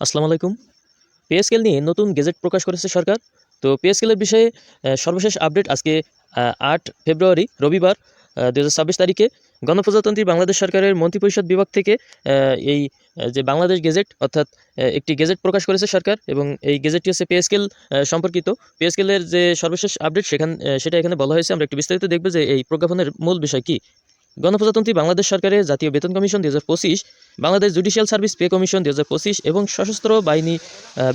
আসসালামু আলাইকুম। Pay scale নিয়ে নতুন গেজেট প্রকাশ করেছে সরকার। তো পে স্কেলের বিষয়ে সর্বশেষ আপডেট আজকে ৮ ফেব্রুয়ারি রবিবার ২০২৬ তারিখে গণপ্রজাতন্ত্রী বাংলাদেশ সরকারের মন্ত্রিপরিষদ বিভাগ থেকে এই যে বাংলাদেশ গেজেট অর্থাৎ একটি গেজেট প্রকাশ করেছে সরকার এবং এই গেজেটটি হচ্ছে পে স্কেল সম্পর্কিত। পে স্কেলের যে সর্বশেষ আপডেট সেটা এখানে বলা হয়েছে। আমরা একটু বিস্তারিত দেখব যে এই প্রজ্ঞাপনের মূল বিষয় কী। গণপ্রজাতন্ত্রী বাংলাদেশ সরকারের জাতীয় বেতন commission ২০২৫, Bangladesh judicial service pay commission ২০২৫ এবং সশস্ত্র বাহিনী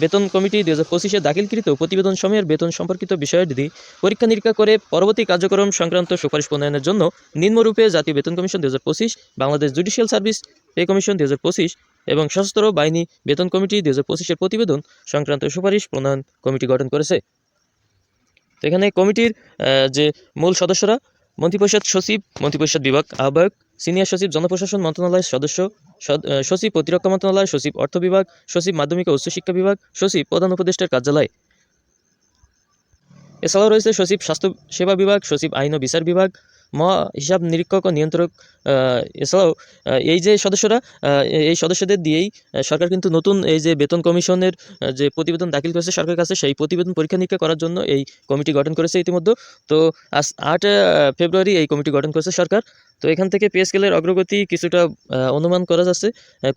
বেতন কমিটি ২০২৫-এ দাখিলকৃত প্রতিবেদন সময়ের বেতন সম্পর্কিত বিষয়াদি পরীক্ষা নিরীক্ষা করে পরবর্তী কার্যক্রম সংক্রান্ত সুপারিশ প্রণয়নের জন্য নিম্নরূপে জাতীয় বেতন commission ২০২৫, Bangladesh judicial service pay commission ২০২৫ এবং সশস্ত্র বাহিনী বেতন কমিটি ২০২৫-এর প্রতিবেদন সংক্রান্ত সুপারিশ প্রণয়ন কমিটি গঠন করেছে। তো এখানে কমিটির যে মূল সদস্যরা মন্ত্রিপরিষদ সচিব, মন্ত্রিপরিষদ বিভাগ আহ্বায়ক, সিনিয়র সচিব জনপ্রশাসন মন্ত্রণালয়ের সদস্য, সচিব প্রতিরক্ষা মন্ত্রণালয়, সচিব অর্থ বিভাগ, সচিব মাধ্যমিক ও উচ্চশিক্ষা বিভাগ, সচিব প্রধান উপদেষ্টার কার্যালয়। এছাড়াও রয়েছে সচিব স্বাস্থ্য সেবা বিভাগ, সচিব আইন ও বিচার বিভাগ, মহা হিসাব নিরীক্ষক ও নিয়ন্ত্রক। এছাড়াও এই যে সদস্যরা, এই সদস্যদের দিয়েই সরকার কিন্তু নতুন এই যে বেতন কমিশনের যে প্রতিবেদন দাখিল করেছে সরকারের কাছে, সেই প্রতিবেদন পরীক্ষা নিরীক্ষা করার জন্য এই কমিটি গঠন করেছে ইতিমধ্যে। তো আজ ৮ ফেব্রুয়ারি এই কমিটি গঠন করেছে সরকার। তো এখান থেকে পে স্কেলের অগ্রগতি কিছুটা অনুমান করা যাচ্ছে।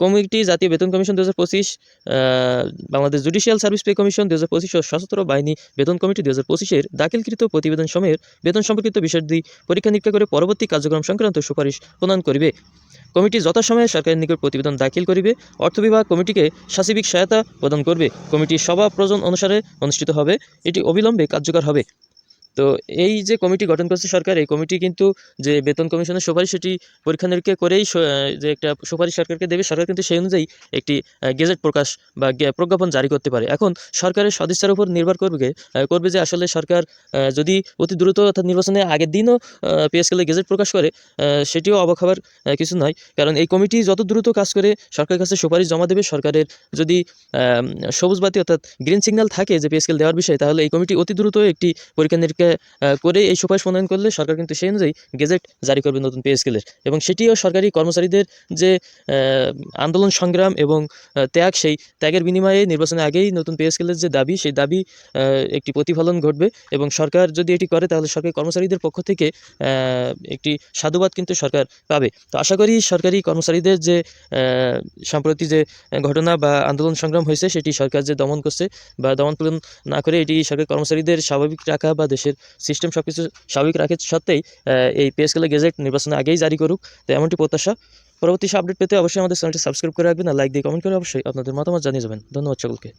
কমিটি জাতীয় বেতন commission ২০২৫, Bangladesh judicial service pay commission ২০২৫ ও সশস্ত্র বাহিনী বেতন কমিটি ২০২৫-এর দাখিলকৃত প্রতিবেদন সময়ের বেতন সম্পর্কিত বিষয়টি পরীক্ষা নিরীক্ষা করে পরবর্তী কার্যক্রম সংক্রান্ত সুপারিশ প্রণয়ন করিবে। কমিটি যথাসময়ে সরকারের নিকট প্রতিবেদন দাখিল করিবে। অর্থ বিভাগ কমিটিকে সার্বিক সহায়তা প্রদান করবে। কমিটির সভা প্রয়োজন অনুসারে অনুষ্ঠিত হবে। এটি অবিলম্বে কার্যকর হবে। তো এই যে কমিটি গঠন করেছে সরকার, এই কমিটি কিন্তু যে বেতন কমিশনের সুপারিশ সেটি পরীক্ষা নিরীক্ষা করেই যে একটা সুপারিশ সরকারকে দেবে। সরকার কিন্তু সেই অনুযায়ী একটি গেজেট প্রকাশ বা প্রজ্ঞাপন জারি করতে পারে। এখন সরকারের সদিচ্ছার উপর নির্ভর করবে যে আসলে সরকার যদি অতি দ্রুত অর্থাৎ নির্বাচনের আগের দিনও পে স্কেলে গেজেট প্রকাশ করে, সেটিও অবাক হবার কিছু নয়। কারণ এই কমিটি যত দ্রুত কাজ করে সরকারের কাছে সুপারিশ জমা দেবে, সরকারের যদি সবুজ বাতি অর্থাৎ গ্রিন সিগন্যাল থাকে যে পে স্কেল দেওয়ার বিষয়ে, তাহলে এই কমিটি অতি দ্রুত একটি পরীক্ষা নিরীক্ষা করে এই সুপারিশ প্রণয়ন করলে সরকার কিন্তু সেই অনুযায়ী গেজেট জারি করবে নতুন পে স্কেলের। এবং সেটিও সরকারি কর্মচারীদের যে আন্দোলন সংগ্রাম এবং ত্যাগ, সেই ত্যাগের বিনিময়ে নির্বাচনের আগেই নতুন পে স্কেলের যে দাবি, সেই দাবি একটি প্রতিফলন ঘটবে। এবং সরকার যদি এটি করে তাহলে সরকারি কর্মচারীদের পক্ষ থেকে একটি সাধুবাদ কিন্তু সরকার পাবে। তো আশা করি সরকারি কর্মচারীদের যে সম্প্রতি যে ঘটনা বা আন্দোলন সংগ্রাম হয়েছে, সেটি সরকার যে দমন করছে বা দমন পীড়ন না করে এটি সরকারি কর্মচারীদের স্বাভাবিক রাখা বা দেশের সিস্টেম সব কিছু স্বাভাবিক রাখে সত্ত্বেই এই পে স্কেলের গেজেট নির্বাচনের আগেই জারি করুক। তো এমনটি প্রত্যাশা। পরবর্তী আপডেট পেতে অবশ্যই আমাদের চ্যানেলটি সাবস্ক্রাইব করে রাখবেন আর লাইক দিয়ে কমেন্ট করে অবশ্যই আপনাদের মতামত জানিয়ে যাবেন। ধন্যবাদ সকলকে।